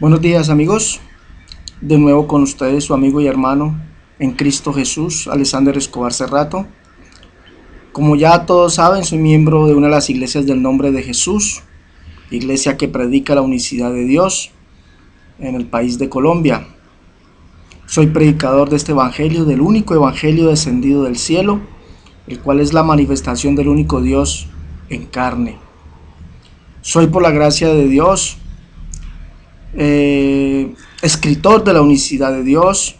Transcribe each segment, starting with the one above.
Buenos días amigos, de nuevo con ustedes su amigo y hermano en Cristo Jesús, Alexander Escobar Cerrato. Como ya todos saben, soy miembro de una de las iglesias del Nombre de Jesús, iglesia que predica la unicidad de Dios en el país de Colombia. Soy predicador de este evangelio, del único evangelio descendido del cielo, el cual es la manifestación del único Dios en carne. Soy, por la gracia de Dios, escritor de la unicidad de Dios,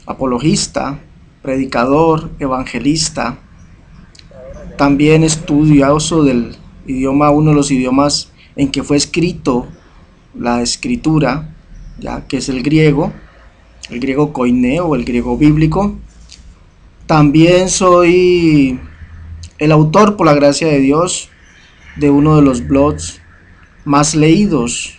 apologista, predicador, evangelista, también estudioso del idioma, uno de los idiomas en que fue escrito la escritura, ya que es el griego koiné o el griego bíblico. También soy el autor, por la gracia de Dios, de uno de los blogs más leídos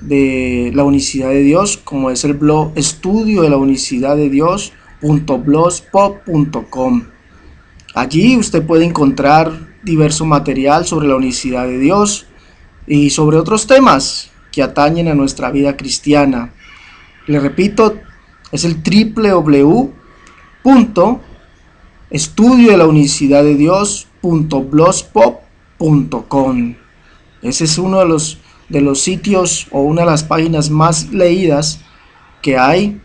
de la unicidad de Dios, como es el blog estudio de la unicidad de Dios.blogspot.com. Allí usted puede encontrar diverso material sobre la unicidad de Dios y sobre otros temas que atañen a nuestra vida cristiana. Le repito, es el www.estudiodelaunicidadedios.blogspot.com. Ese es uno de los sitios o una de las páginas más leídas que hay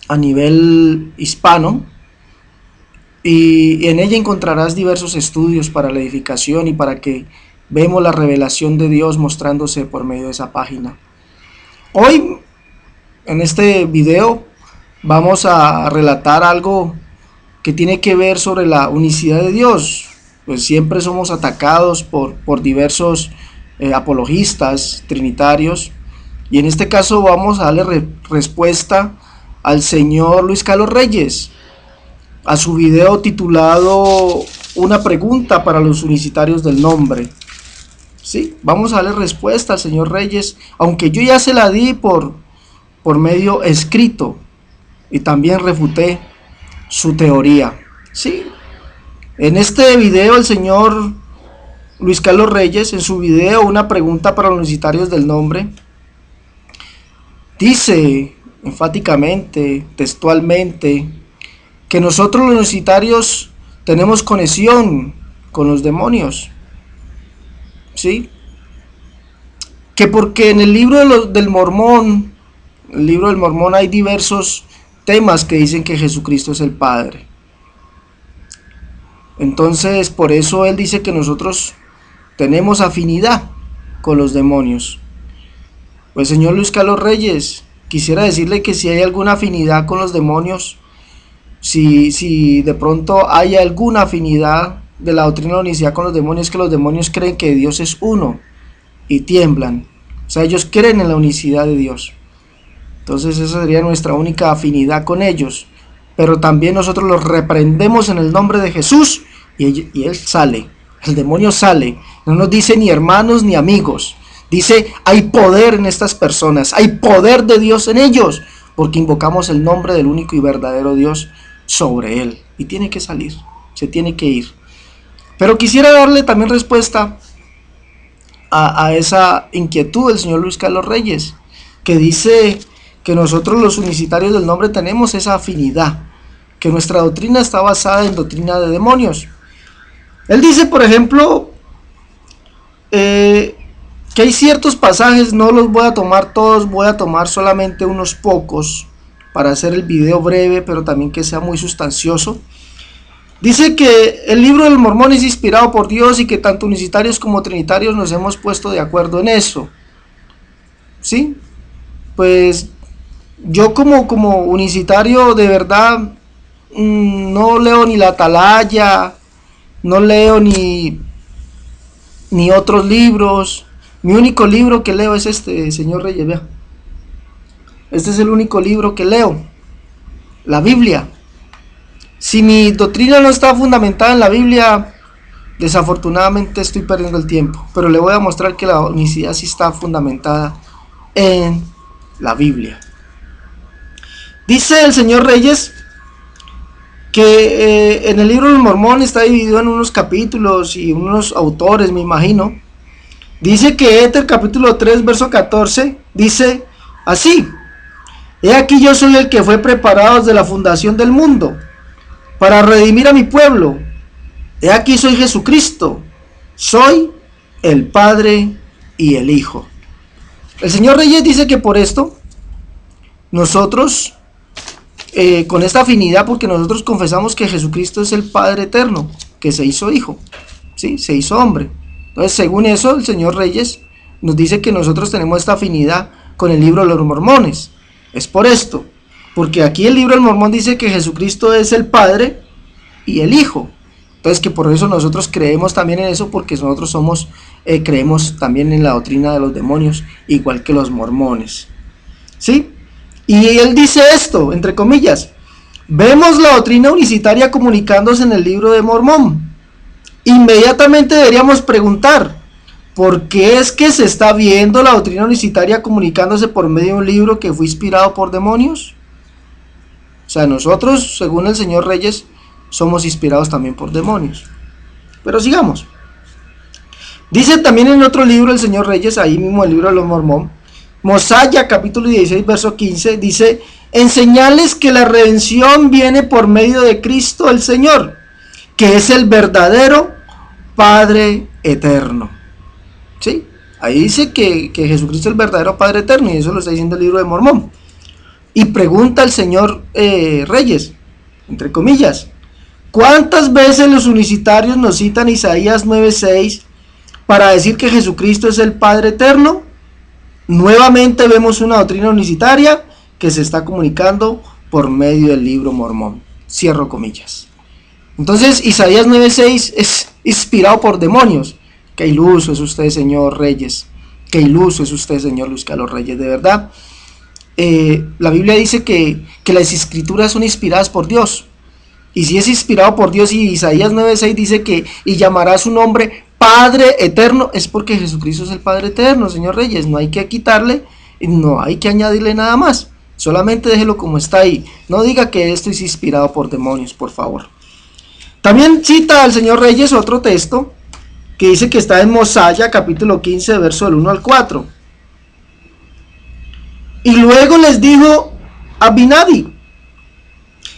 a nivel hispano, y en ella encontrarás diversos estudios para la edificación y para que vemos la revelación de Dios mostrándose por medio de esa página. Hoy en este video vamos a relatar algo que tiene que ver sobre la unicidad de Dios. Pues siempre somos atacados por diversos apologistas trinitarios, y en este caso vamos a darle respuesta al señor Luis Carlos Reyes, a su video titulado Una pregunta para los unicitarios del nombre. Sí, vamos a darle respuesta al señor Reyes, aunque yo ya se la di por medio escrito y también refuté su teoría. Sí, en este video el señor Luis Carlos Reyes, en su video Una pregunta para los unicitarios del nombre, dice enfáticamente, textualmente, que nosotros los unicitarios tenemos conexión con los demonios, ¿sí? Que porque en el libro del Mormón, el libro del Mormón, hay diversos temas que dicen que Jesucristo es el Padre. Entonces, por eso él dice que nosotros tenemos afinidad con los demonios. Pues señor Luis Carlos Reyes, quisiera decirle que si hay alguna afinidad con los demonios, si de pronto hay alguna afinidad de la doctrina de la unicidad con los demonios, que los demonios creen que Dios es uno y tiemblan. O sea, ellos creen en la unicidad de Dios. Entonces esa sería nuestra única afinidad con ellos. Pero también nosotros los reprendemos en el nombre de Jesús y él sale. El demonio sale. No nos dice ni hermanos ni amigos. Dice, hay poder en estas personas. Hay poder de Dios en ellos. Porque invocamos el nombre del único y verdadero Dios sobre él. Y tiene que salir. Se tiene que ir. Pero quisiera darle también respuesta a esa inquietud del señor Luis Carlos Reyes, que dice que nosotros los unicitarios del nombre tenemos esa afinidad, que nuestra doctrina está basada en doctrina de demonios. Él dice, por ejemplo, que hay ciertos pasajes, no los voy a tomar todos, voy a tomar solamente unos pocos para hacer el video breve, pero también que sea muy sustancioso. Dice que el libro del Mormón es inspirado por Dios y que tanto unicitarios como trinitarios nos hemos puesto de acuerdo en eso. ¿Sí? Pues yo como unicitario de verdad no leo ni la Atalaya, no leo ni otros libros. Mi único libro que leo es este, señor Reyes, vea. Este es el único libro que leo, la Biblia. Si mi doctrina no está fundamentada en la Biblia, desafortunadamente estoy perdiendo el tiempo. Pero le voy a mostrar que la unicidad sí está fundamentada en la Biblia. Dice el señor Reyes que en el libro del Mormón está dividido en unos capítulos y unos autores, me imagino, Dice que Éter, capítulo 3, verso 14, dice así: he aquí yo soy el que fue preparado desde la fundación del mundo, para redimir a mi pueblo. He aquí soy Jesucristo, soy el Padre y el Hijo. El Señor Reyes dice que por esto, nosotros, con esta afinidad, porque nosotros confesamos que Jesucristo es el Padre eterno, que se hizo Hijo, ¿sí? Se hizo hombre. Entonces, según eso, el Señor Reyes nos dice que nosotros tenemos esta afinidad con el libro de los mormones. Es por esto, porque aquí el libro del mormón dice que Jesucristo es el Padre y el Hijo. Entonces, que por eso nosotros creemos también en eso, porque nosotros creemos también en la doctrina de los demonios, igual que los mormones, ¿sí? Y él dice esto, entre comillas: vemos la doctrina unicitaria comunicándose en el libro de Mormón. Inmediatamente deberíamos preguntar: ¿por qué es que se está viendo la doctrina unicitaria comunicándose por medio de un libro que fue inspirado por demonios? O sea, nosotros, según el Señor Reyes, somos inspirados también por demonios. Pero sigamos. Dice también en otro libro el Señor Reyes, ahí mismo el libro de los Mormón, Mosiah, capítulo 16, verso 15, dice: enseñarles que la redención viene por medio de Cristo el Señor, que es el verdadero Padre eterno. ¿Sí? Ahí dice que Jesucristo es el verdadero Padre eterno, y eso lo está diciendo el libro de Mormón. Y pregunta el Señor Reyes, entre comillas: ¿cuántas veces los unicitarios nos citan Isaías 9:6 para decir que Jesucristo es el Padre eterno? Nuevamente vemos una doctrina unicitaria que se está comunicando por medio del libro Mormón. Cierro comillas. Entonces, Isaías 9:6 es inspirado por demonios. Qué iluso es usted, Señor Reyes. Qué iluso es usted, Señor Luis Carlos Reyes, de verdad. La Biblia dice que las escrituras son inspiradas por Dios. Y si es inspirado por Dios, y Isaías 9:6 dice que y llamará su nombre Padre eterno, es porque Jesucristo es el Padre eterno, Señor Reyes. No hay que quitarle, no hay que añadirle nada más. Solamente déjelo como está ahí. No diga que esto es inspirado por demonios, por favor. También cita al Señor Reyes otro texto que dice que está en Mosiah, capítulo 15, verso del 1 al 4. Y luego les dijo a Binadi: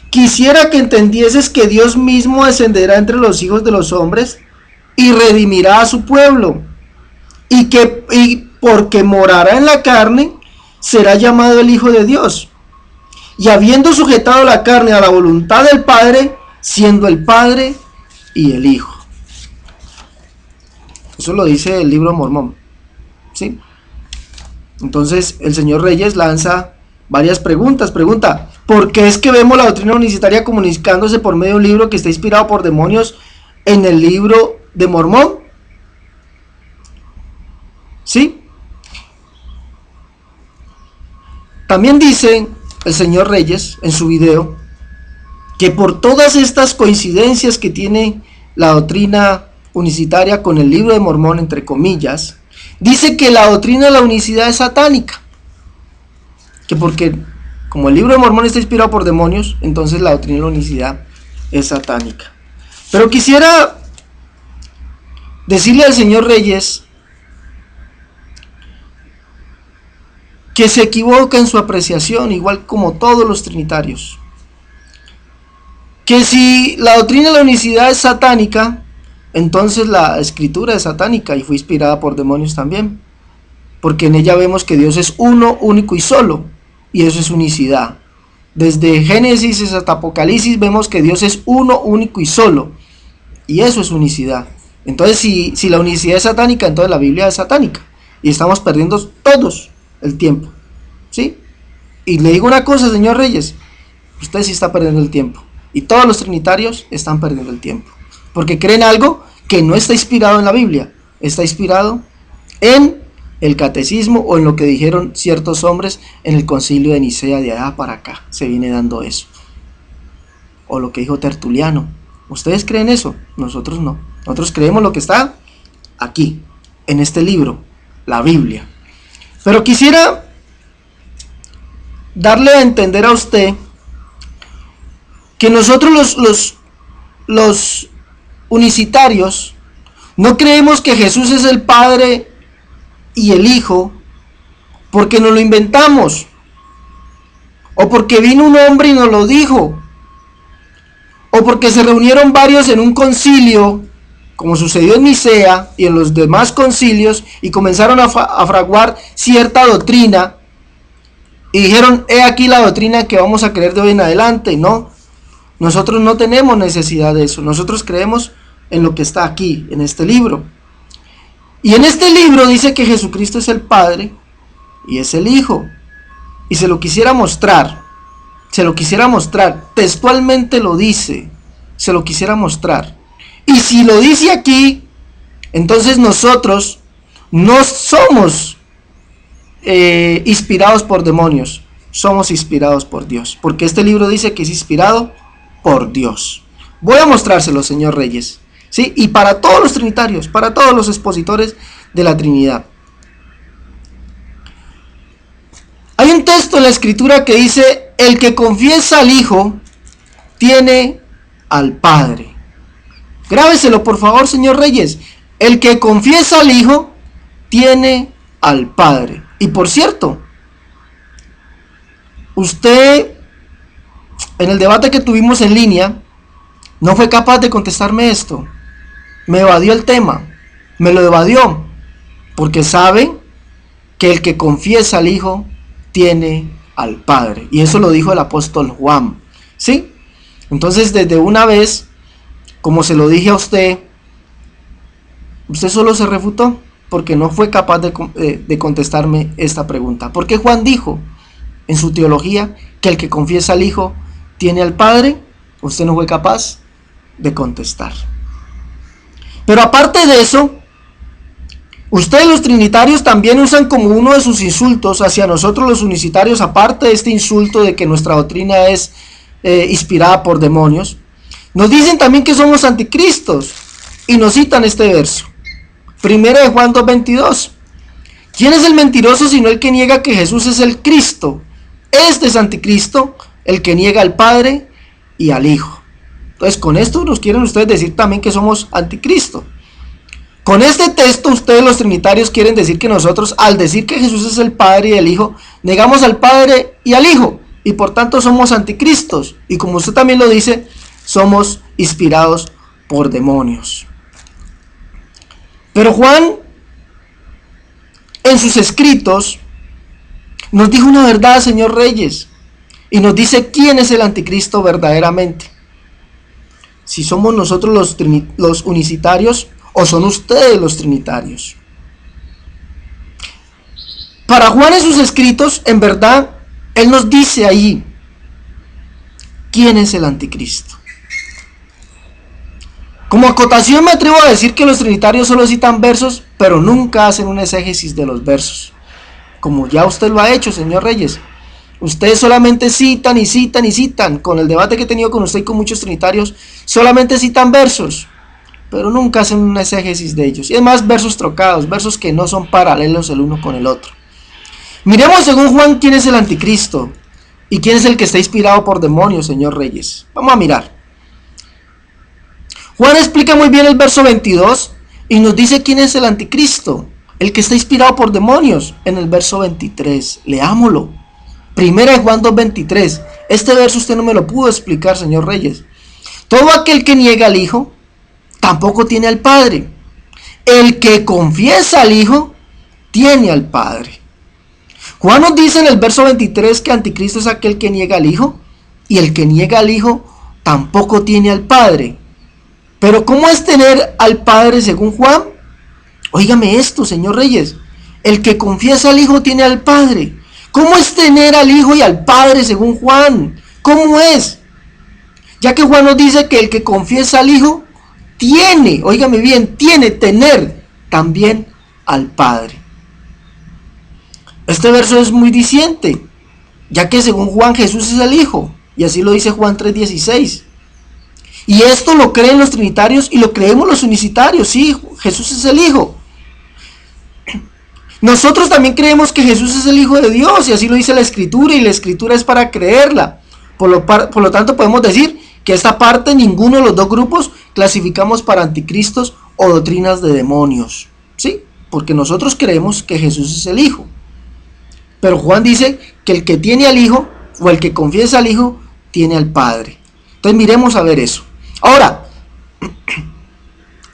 quisiera que entendieses que Dios mismo descenderá entre los hijos de los hombres y redimirá a su pueblo, y porque morará en la carne, será llamado el Hijo de Dios, y habiendo sujetado la carne a la voluntad del Padre, siendo el Padre y el Hijo. Eso lo dice el libro Mormón, ¿sí? Entonces el Señor Reyes lanza varias preguntas. Pregunta: ¿por qué es que vemos la doctrina unicitaria comunicándose por medio de un libro que está inspirado por demonios en el libro de Mormón? ¿Sí? También dice el Señor Reyes en su video que por todas estas coincidencias que tiene la doctrina unicitaria con el libro de Mormón, entre comillas, dice que la doctrina de la unicidad es satánica. Que porque como el libro de Mormón está inspirado por demonios, entonces la doctrina de la unicidad es satánica. Pero quisiera decirle al Señor Reyes que se equivoca en su apreciación, igual como todos los trinitarios. Que si la doctrina de la unicidad es satánica, entonces la escritura es satánica y fue inspirada por demonios también. Porque en ella vemos que Dios es uno, único y solo, y eso es unicidad. Desde Génesis hasta Apocalipsis vemos que Dios es uno, único y solo, y eso es unicidad. Entonces, si la unicidad es satánica, entonces la Biblia es satánica, y estamos perdiendo todos el tiempo, ¿sí? Y le digo una cosa, Señor Reyes: usted sí está perdiendo el tiempo, y todos los trinitarios están perdiendo el tiempo, porque creen algo que no está inspirado en la Biblia, está inspirado en el catecismo o en lo que dijeron ciertos hombres en el concilio de Nicea. De allá para acá se viene dando eso, o lo que dijo Tertuliano. ¿Ustedes creen eso? Nosotros no. Nosotros creemos lo que está aquí, en este libro, la Biblia. Pero quisiera darle a entender a usted que nosotros los unicitarios no creemos que Jesús es el Padre y el Hijo porque nos lo inventamos, o porque vino un hombre y nos lo dijo, o porque se reunieron varios en un concilio, como sucedió en Nicea y en los demás concilios, y comenzaron a fraguar cierta doctrina, y dijeron, he aquí la doctrina que vamos a creer de hoy en adelante. No, nosotros no tenemos necesidad de eso, nosotros creemos en lo que está aquí, en este libro. Y en este libro dice que Jesucristo es el Padre y es el Hijo. Y se lo quisiera mostrar, textualmente lo dice, se lo quisiera mostrar. Y si lo dice aquí, entonces nosotros no somos inspirados por demonios, somos inspirados por Dios, porque este libro dice que es inspirado por Dios. Voy a mostrárselo, señor Reyes, ¿sí? Y para todos los trinitarios, para todos los expositores de la Trinidad. Hay un texto en la Escritura que dice, el que confiesa al Hijo, tiene al Padre. Grábeselo, por favor, señor Reyes. El que confiesa al Hijo, tiene al Padre. Y por cierto, usted, en el debate que tuvimos en línea, no fue capaz de contestarme esto. Me evadió el tema, me lo evadió, porque sabe que el que confiesa al Hijo, tiene al Padre. Y eso lo dijo el apóstol Juan, ¿sí? Entonces, desde una vez, como se lo dije a usted, usted solo se refutó, porque no fue capaz de contestarme esta pregunta. ¿Por qué Juan dijo en su teología que el que confiesa al Hijo tiene al Padre? Usted no fue capaz de contestar. Pero aparte de eso, ustedes los trinitarios también usan como uno de sus insultos hacia nosotros los unicitarios, aparte de este insulto de que nuestra doctrina es inspirada por demonios, nos dicen también que somos anticristos y nos citan este verso. Primera de Juan 2:22. ¿Quién es el mentiroso sino el que niega que Jesús es el Cristo? Este es anticristo, el que niega al Padre y al Hijo. Entonces, con esto nos quieren ustedes decir también que somos anticristo. Con este texto, ustedes los trinitarios quieren decir que nosotros, al decir que Jesús es el Padre y el Hijo, negamos al Padre y al Hijo, y por tanto somos anticristos. Y como usted también lo dice, somos inspirados por demonios. Pero Juan, en sus escritos, nos dijo una verdad, señor Reyes, y nos dice quién es el anticristo verdaderamente. Si somos nosotros los unicitarios o son ustedes los trinitarios. Para Juan en sus escritos, en verdad, él nos dice ahí quién es el anticristo. Como acotación me atrevo a decir que los trinitarios solo citan versos, pero nunca hacen un exégesis de los versos, como ya usted lo ha hecho, señor Reyes. Ustedes solamente citan y citan y citan. Con el debate que he tenido con usted y con muchos trinitarios, solamente citan versos, pero nunca hacen un exégesis de ellos. Y además versos trocados, versos que no son paralelos el uno con el otro. Miremos según Juan quién es el anticristo y quién es el que está inspirado por demonios, señor Reyes. Vamos a mirar. Juan explica muy bien el verso 22 y nos dice quién es el anticristo, el que está inspirado por demonios, en el verso 23. Leámoslo. Primera de Juan 2:23. Este verso usted no me lo pudo explicar, señor Reyes. Todo aquel que niega al Hijo, tampoco tiene al Padre. El que confiesa al Hijo, tiene al Padre. Juan nos dice en el verso 23 que anticristo es aquel que niega al Hijo, y el que niega al Hijo, tampoco tiene al Padre. Pero ¿cómo es tener al Padre según Juan? Óigame esto, señor Reyes. El que confiesa al Hijo tiene al Padre. ¿Cómo es tener al Hijo y al Padre según Juan? ¿Cómo es? Ya que Juan nos dice que el que confiesa al Hijo tiene, óigame bien, tener también al Padre. Este verso es muy diciente, ya que según Juan Jesús es el Hijo, y así lo dice Juan 3:16. Y esto lo creen los trinitarios y lo creemos los unicitarios. Sí, Jesús es el Hijo. Nosotros también creemos que Jesús es el Hijo de Dios, y así lo dice la Escritura, y la Escritura es para creerla. Por lo tanto podemos decir que esta parte ninguno de los dos grupos clasificamos para anticristos o doctrinas de demonios. ¿Sí? porque nosotros creemos que Jesús es el Hijo. Pero Juan dice que el que tiene al Hijo, o el que confiesa al Hijo, tiene al Padre. Entonces miremos a ver eso. Ahora,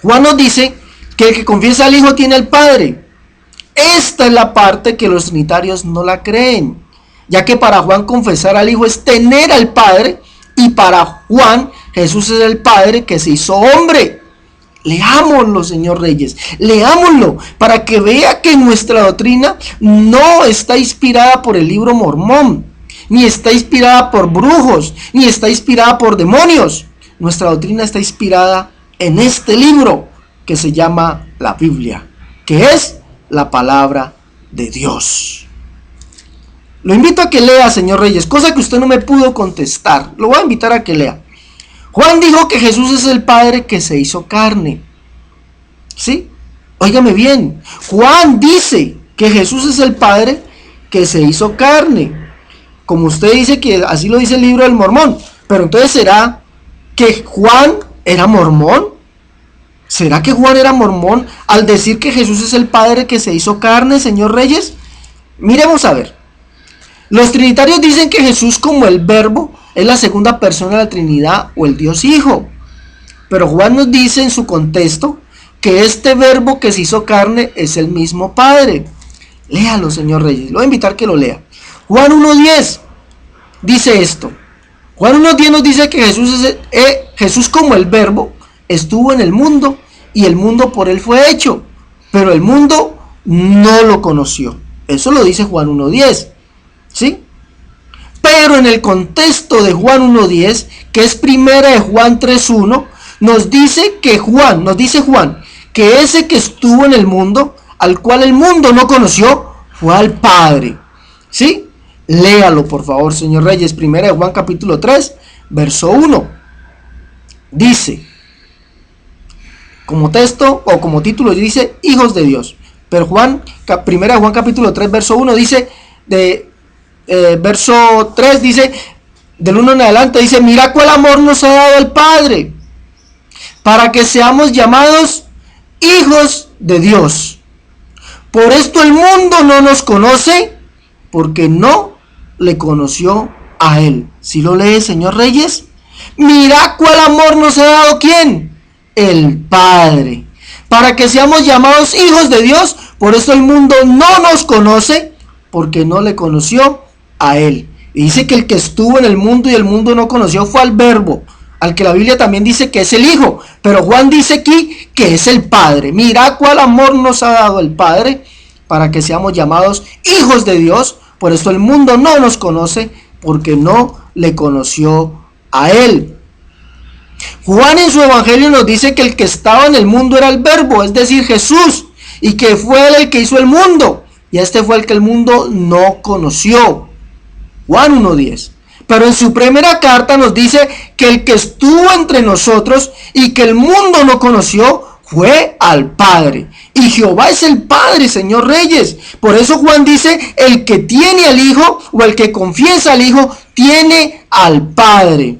Juan nos dice que el que confiesa al Hijo tiene al Padre. Esta es la parte que los trinitarios no la creen, ya que para Juan confesar al Hijo es tener al Padre, y para Juan Jesús es el Padre que se hizo hombre. Leámoslo, señor Reyes, leámoslo para que vea que nuestra doctrina no está inspirada por el libro Mormón, ni está inspirada por brujos, ni está inspirada por demonios. Nuestra doctrina está inspirada en este libro que se llama la Biblia, que es la palabra de Dios. Lo invito a que lea, señor Reyes, cosa que usted no me pudo contestar. Lo voy a invitar a que lea. Juan dijo que Jesús es el Padre que se hizo carne. ¿Sí? Óigame bien. Juan dice que Jesús es el Padre que se hizo carne. Como usted dice que así lo dice el libro del Mormón. Pero entonces, ¿será que Juan era mormón? ¿Será que Juan era mormón al decir que Jesús es el Padre que se hizo carne, señor Reyes? Miremos a ver. Los trinitarios dicen que Jesús, como el Verbo, es la segunda persona de la Trinidad o el Dios Hijo. Pero Juan nos dice en su contexto que este Verbo que se hizo carne es el mismo Padre. Léalo, señor Reyes. Lo voy a invitar a que lo lea. Juan 1:10 dice esto. Juan 1:10 nos dice que Jesús como el Verbo estuvo en el mundo y el mundo por él fue hecho, pero el mundo no lo conoció. Eso lo dice Juan 1:10. ¿Sí? Pero en el contexto de Juan 1:10, que es primera de Juan 3:1, nos dice Juan que ese que estuvo en el mundo, al cual el mundo no conoció, fue al Padre. ¿Sí? Léalo, por favor, señor Reyes. Primera de Juan capítulo 3, verso 1. Dice, como texto o como título dice, hijos de Dios. Pero primera de Juan capítulo 3, verso 1 dice, verso 3 dice, del 1 en adelante dice, mira cuál amor nos ha dado el Padre, para que seamos llamados hijos de Dios. Por esto el mundo no nos conoce, porque no le conoció a él. ¿Sí lo lee, señor Reyes? Mira cuál amor nos ha dado ¿quién? El Padre, para que seamos llamados hijos de Dios. Por esto el mundo no nos conoce, porque no le conoció a él. Y dice que el que estuvo en el mundo y el mundo no conoció fue al Verbo, al que la Biblia también dice que es el Hijo, pero Juan dice aquí que es el Padre. Mira cuál amor nos ha dado el Padre, para que seamos llamados hijos de Dios. Por esto el mundo no nos conoce, porque no le conoció a él. Juan en su evangelio nos dice que el que estaba en el mundo era el Verbo, es decir, Jesús, y que fue él el que hizo el mundo, y este fue el que el mundo no conoció. Juan 1:10. Pero en su primera carta nos dice que el que estuvo entre nosotros y que el mundo no conoció fue al Padre. Y Jehová es el Padre, señor Reyes. Por eso Juan dice, el que tiene al Hijo o el que confiesa al Hijo tiene al Padre.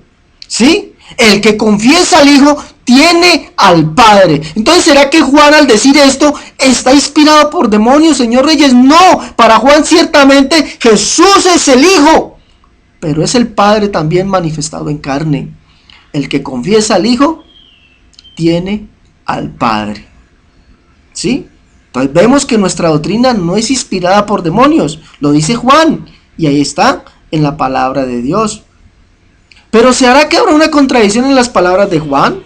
¿Sí? El que confiesa al Hijo tiene al Padre. Entonces, ¿será que Juan al decir esto está inspirado por demonios, señor Reyes? No, para Juan ciertamente Jesús es el Hijo, pero es el Padre también manifestado en carne. El que confiesa al Hijo tiene al Padre. ¿Sí? Entonces vemos que nuestra doctrina no es inspirada por demonios, lo dice Juan, y ahí está en la palabra de Dios. Pero ¿se hará que habrá una contradicción en las palabras de Juan?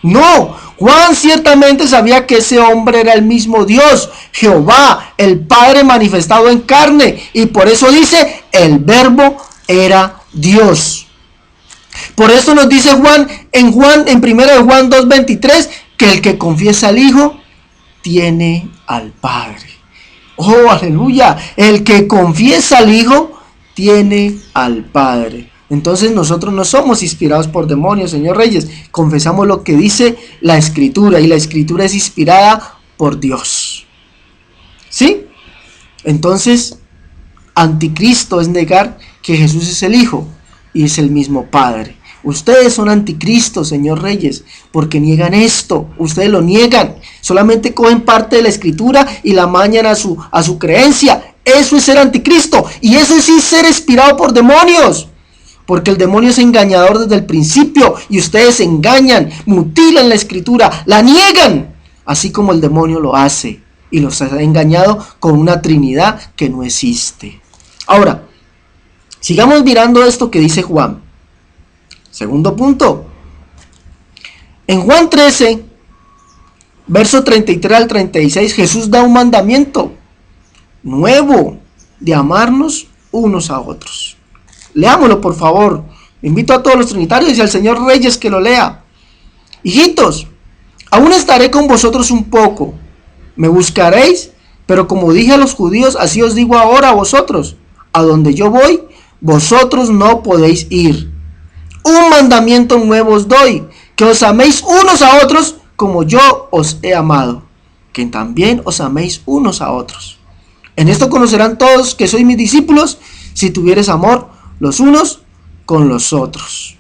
No, Juan ciertamente sabía que ese hombre era el mismo Dios, Jehová, el Padre manifestado en carne, y por eso dice, el Verbo era Dios. Por eso nos dice Juan en 1 de Juan 2:23, que el que confiesa al Hijo tiene al Padre. Oh, aleluya, el que confiesa al Hijo tiene al Padre. Entonces nosotros no somos inspirados por demonios, señor Reyes. Confesamos lo que dice la Escritura, y la Escritura es inspirada por Dios. ¿Sí? Entonces, anticristo es negar que Jesús es el Hijo y es el mismo Padre. Ustedes son anticristos, señor Reyes, porque niegan esto. Ustedes lo niegan. Solamente cogen parte de la escritura y la mañan a su creencia. Eso es ser anticristo. Y eso es sí ser inspirado por demonios. Porque el demonio es engañador desde el principio. Y ustedes engañan, mutilan la escritura, la niegan. Así como el demonio lo hace. Y los ha engañado con una trinidad que no existe. Ahora, sigamos mirando esto que dice Juan. Segundo punto. En Juan 13, verso 33 al 36, Jesús da un mandamiento nuevo de amarnos unos a otros. Leámoslo, por favor. Invito a todos los trinitarios y al señor Reyes que lo lea. Hijitos, aún estaré con vosotros un poco. Me buscaréis, pero como dije a los judíos, así os digo ahora a vosotros. A donde yo voy, vosotros no podéis ir. Un mandamiento nuevo os doy, que os améis unos a otros como yo os he amado, que también os améis unos a otros. En esto conocerán todos que sois mis discípulos, si tuvieres amor los unos con los otros.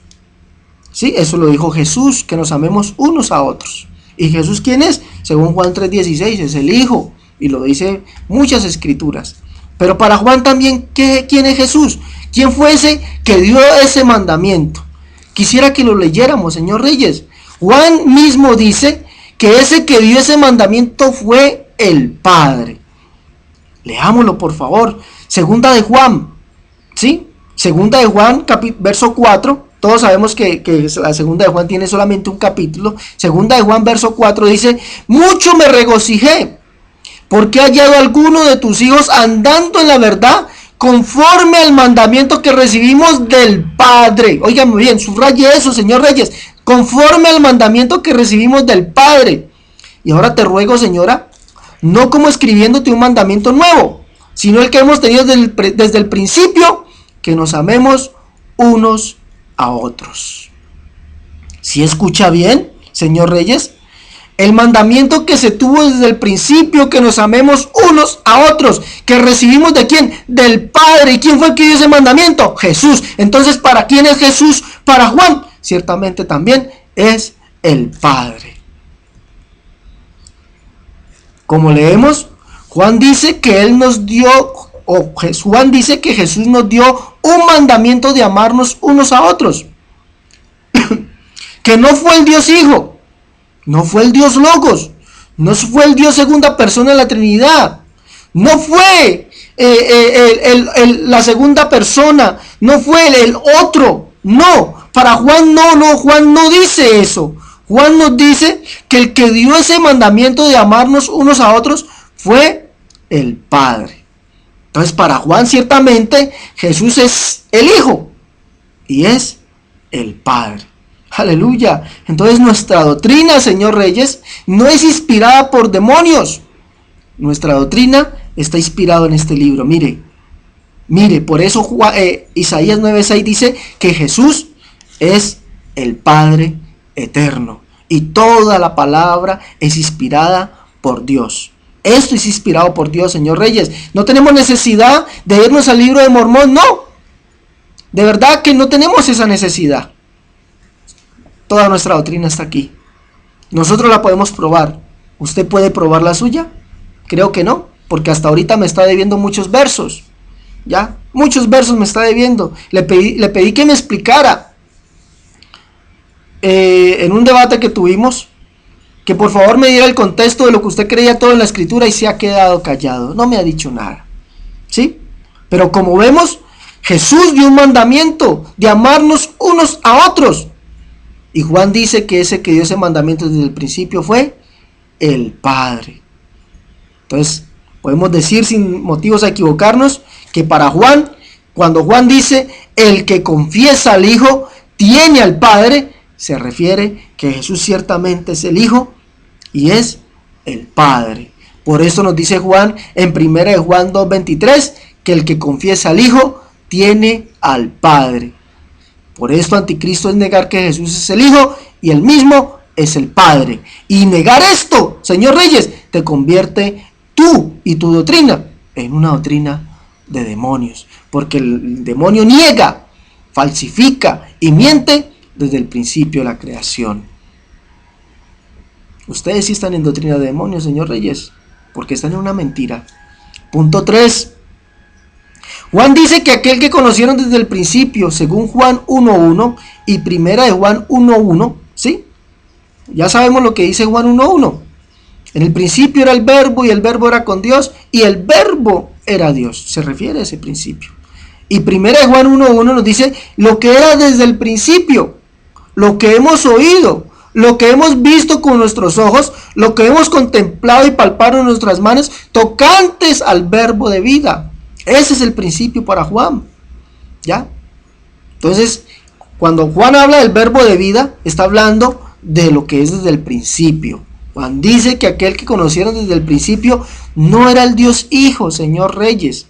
Sí, eso lo dijo Jesús, que nos amemos unos a otros. ¿Y Jesús quién es? Según Juan 3:16, es el Hijo, y lo dice muchas escrituras. Pero para Juan también, ¿quién es Jesús? ¿Quién fue ese que dio ese mandamiento? Quisiera que lo leyéramos, señor Reyes. Juan mismo dice que ese que dio ese mandamiento fue el Padre. Leámoslo, por favor. Segunda de Juan, ¿sí? Segunda de Juan, verso 4. Todos sabemos que la segunda de Juan tiene solamente un capítulo. Segunda de Juan, verso 4 dice: mucho me regocijé, porque he hallado a alguno de tus hijos andando en la verdad, conforme al mandamiento que recibimos del Padre. Óigame bien, subraye eso, señor Reyes. Conforme al mandamiento que recibimos del Padre. Y ahora te ruego, señora, no como escribiéndote un mandamiento nuevo, sino el que hemos tenido desde el principio, que nos amemos unos a otros. ¿Sí escucha bien, señor Reyes? El mandamiento que se tuvo desde el principio, que nos amemos unos a otros, que recibimos ¿de quién? Del Padre. ¿Y quién fue el que dio ese mandamiento? Jesús. Entonces, ¿para quién es Jesús? Para Juan, ciertamente también es el Padre. Como leemos, Juan dice que él nos dio, Juan dice que Jesús nos dio un mandamiento de amarnos unos a otros. Que no fue el Dios Hijo, no fue el Dios Logos, no fue el Dios segunda persona de la Trinidad, no fue la segunda persona, no fue el otro, no. Para Juan Juan no dice eso. Juan nos dice que el que dio ese mandamiento de amarnos unos a otros fue el Padre. Entonces, para Juan ciertamente Jesús es el Hijo y es el Padre. Aleluya. Entonces nuestra doctrina, señor Reyes, no es inspirada por demonios. Nuestra doctrina está inspirada en este libro. Mire, por eso Isaías 9:6 dice que Jesús es el Padre eterno. Y toda la palabra es inspirada por Dios. Esto es inspirado por Dios, señor Reyes. No tenemos necesidad de irnos al libro de Mormón, no. De verdad que no tenemos esa necesidad. Toda nuestra doctrina está aquí. Nosotros la podemos probar. ¿Usted puede probar la suya? Creo que no, porque hasta ahorita me está debiendo muchos versos. ¿Ya? Muchos versos me está debiendo. Le pedí que me explicara en un debate que tuvimos, que por favor me diera el contexto de lo que usted creía todo en la escritura, y se ha quedado callado. No me ha dicho nada. ¿Sí? Pero como vemos, Jesús dio un mandamiento de amarnos unos a otros. Y Juan dice que ese que dio ese mandamiento desde el principio fue el Padre. Entonces, podemos decir sin motivos a equivocarnos que para Juan, cuando Juan dice el que confiesa al Hijo tiene al Padre, se refiere que Jesús ciertamente es el Hijo y es el Padre. Por eso nos dice Juan en 1 Juan 2:23 que el que confiesa al Hijo tiene al Padre. Por esto anticristo es negar que Jesús es el Hijo y él mismo es el Padre. Y negar esto, señor Reyes, te convierte tú y tu doctrina en una doctrina de demonios. Porque el demonio niega, falsifica y miente desde el principio de la creación. Ustedes sí están en doctrina de demonios, señor Reyes, porque están en una mentira. Punto 3. Juan dice que aquel que conocieron desde el principio, según Juan 1.1 y primera de Juan 1.1, ¿sí? Ya sabemos lo que dice Juan 1.1. En el principio era el verbo y el verbo era con Dios y el verbo era Dios. Se refiere a ese principio. Y primera de Juan 1.1 nos dice lo que era desde el principio, lo que hemos oído, lo que hemos visto con nuestros ojos, lo que hemos contemplado y palpado en nuestras manos, tocantes al verbo de vida. Ese es el principio para Juan. ¿Ya? Entonces, cuando Juan habla del verbo de vida, está hablando de lo que es desde el principio. Juan dice que aquel que conocieron desde el principio no era el Dios Hijo, señor Reyes.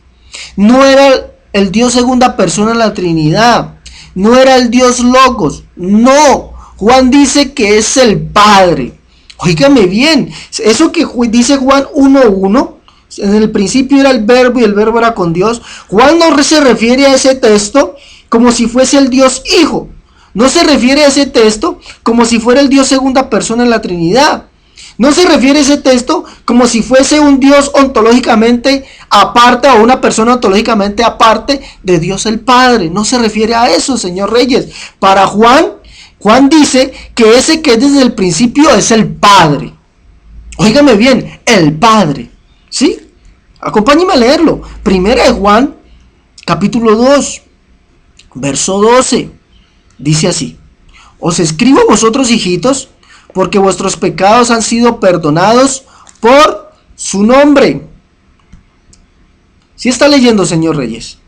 No era el Dios segunda persona de la Trinidad. No era el Dios Logos. No. Juan dice que es el Padre. Óigame bien. Eso que dice Juan 1.1. En el principio era el verbo y el verbo era con Dios. Juan no se refiere a ese texto como si fuese el Dios Hijo. No se refiere a ese texto como si fuera el Dios segunda persona en la Trinidad. No se refiere a ese texto como si fuese un Dios ontológicamente aparte o una persona ontológicamente aparte de Dios el Padre. No se refiere a eso, señor Reyes. Para Juan, Juan dice que ese que es desde el principio es el Padre. Óigame bien, el Padre. ¿Sí? Acompáñeme a leerlo. Primera de Juan, capítulo 2, verso 12. Dice así: os escribo vosotros, hijitos, porque vuestros pecados han sido perdonados por su nombre. ¿Sí está leyendo, señor Reyes?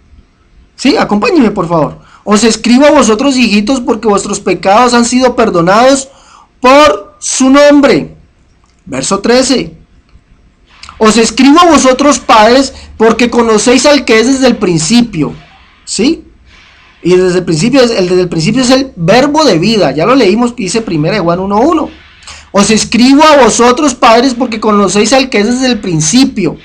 Sí, acompáñeme, por favor. Os escribo a vosotros, hijitos, porque vuestros pecados han sido perdonados por su nombre. Verso 13. Os escribo a vosotros, padres, porque conocéis al que es desde el principio. ¿Sí? Y desde el principio, es el verbo de vida. Ya lo leímos, dice primera de Juan 1.1. Os escribo a vosotros, padres, porque conocéis al que es desde el principio.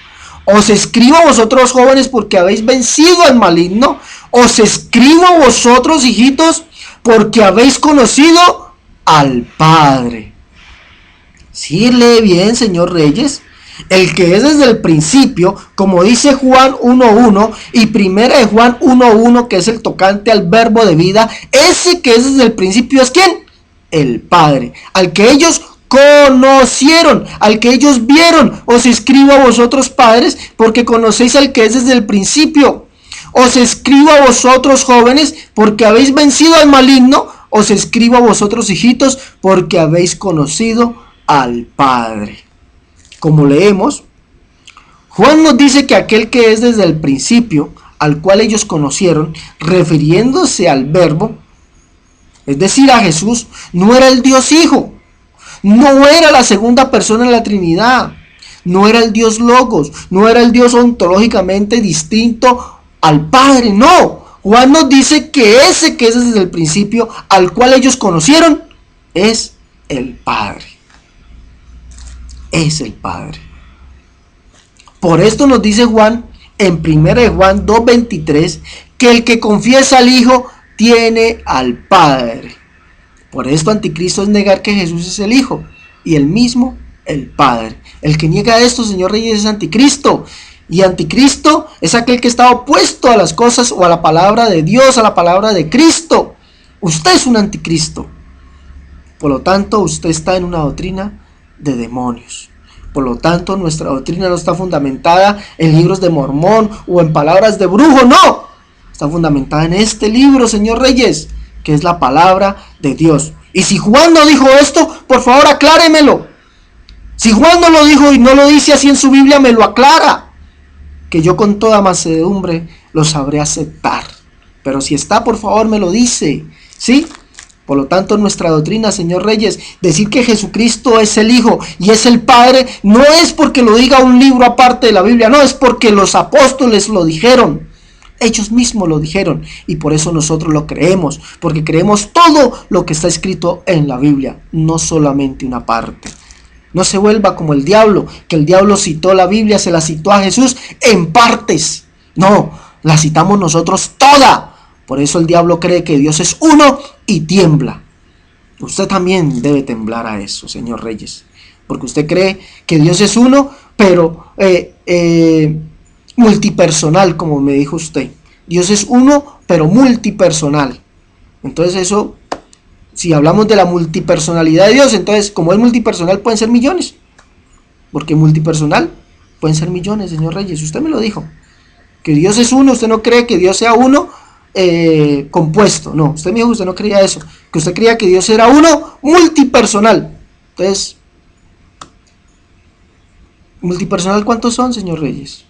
Os escribo a vosotros, jóvenes, porque habéis vencido al maligno. Os escribo a vosotros, hijitos, porque habéis conocido al Padre. ¿Sí lee bien, señor Reyes? El que es desde el principio, como dice Juan 1.1 y primera de Juan 1.1, que es el tocante al verbo de vida, ese que es desde el principio es ¿quién? El Padre, al que ellos conocieron, al que ellos vieron. Os escribo a vosotros, padres, porque conocéis al que es desde el principio. Os escribo a vosotros, jóvenes, porque habéis vencido al maligno. Os escribo a vosotros, hijitos, porque habéis conocido al Padre. Como leemos, Juan nos dice que aquel que es desde el principio, al cual ellos conocieron, refiriéndose al verbo, es decir, a Jesús, no era el Dios Hijo, no era la segunda persona en la Trinidad, no era el Dios Logos, no era el Dios ontológicamente distinto al Padre, no. Juan nos dice que ese que es desde el principio, al cual ellos conocieron, es el Padre. Es el Padre. Por esto nos dice Juan en 1 Juan 2.23 que el que confiesa al Hijo tiene al Padre. Por esto anticristo es negar que Jesús es el Hijo y el mismo el Padre. El que niega esto, señor Reyes, es anticristo. Y anticristo es aquel que está opuesto a las cosas o a la palabra de Dios, a la palabra de Cristo. Usted es un anticristo. Por lo tanto, usted está en una doctrina de demonios. Por lo tanto, nuestra doctrina no está fundamentada en libros de Mormón o en palabras de brujo, no. Está fundamentada en este libro, señor Reyes, que es la palabra de Dios. Y si Juan no dijo esto, por favor acláremelo. Si Juan no lo dijo y no lo dice así en su Biblia, me lo aclara, que yo con toda mansedumbre lo sabré aceptar. Pero si está, por favor, me lo dice, ¿sí? Por lo tanto, nuestra doctrina, señor Reyes, decir que Jesucristo es el Hijo y es el Padre, no es porque lo diga un libro aparte de la Biblia, no, es porque los apóstoles lo dijeron. Ellos mismos lo dijeron y por eso nosotros lo creemos, porque creemos todo lo que está escrito en la Biblia, no solamente una parte. No se vuelva como el diablo, que el diablo citó la Biblia, se la citó a Jesús en partes. No, la citamos nosotros toda. Por eso el diablo cree que Dios es uno y tiembla. Usted también debe temblar a eso, señor Reyes. porque usted cree que Dios es uno, pero multipersonal, como me dijo usted. Dios es uno, pero multipersonal. Entonces eso, si hablamos de la multipersonalidad de Dios, entonces como es multipersonal pueden ser millones, porque multipersonal pueden ser millones, señor Reyes. Usted me lo dijo, que Dios es uno. Usted no cree que Dios sea uno compuesto. No, usted me dijo que usted no creía eso, que usted creía que Dios era uno multipersonal. Entonces, multipersonal, ¿cuántos son, señor Reyes?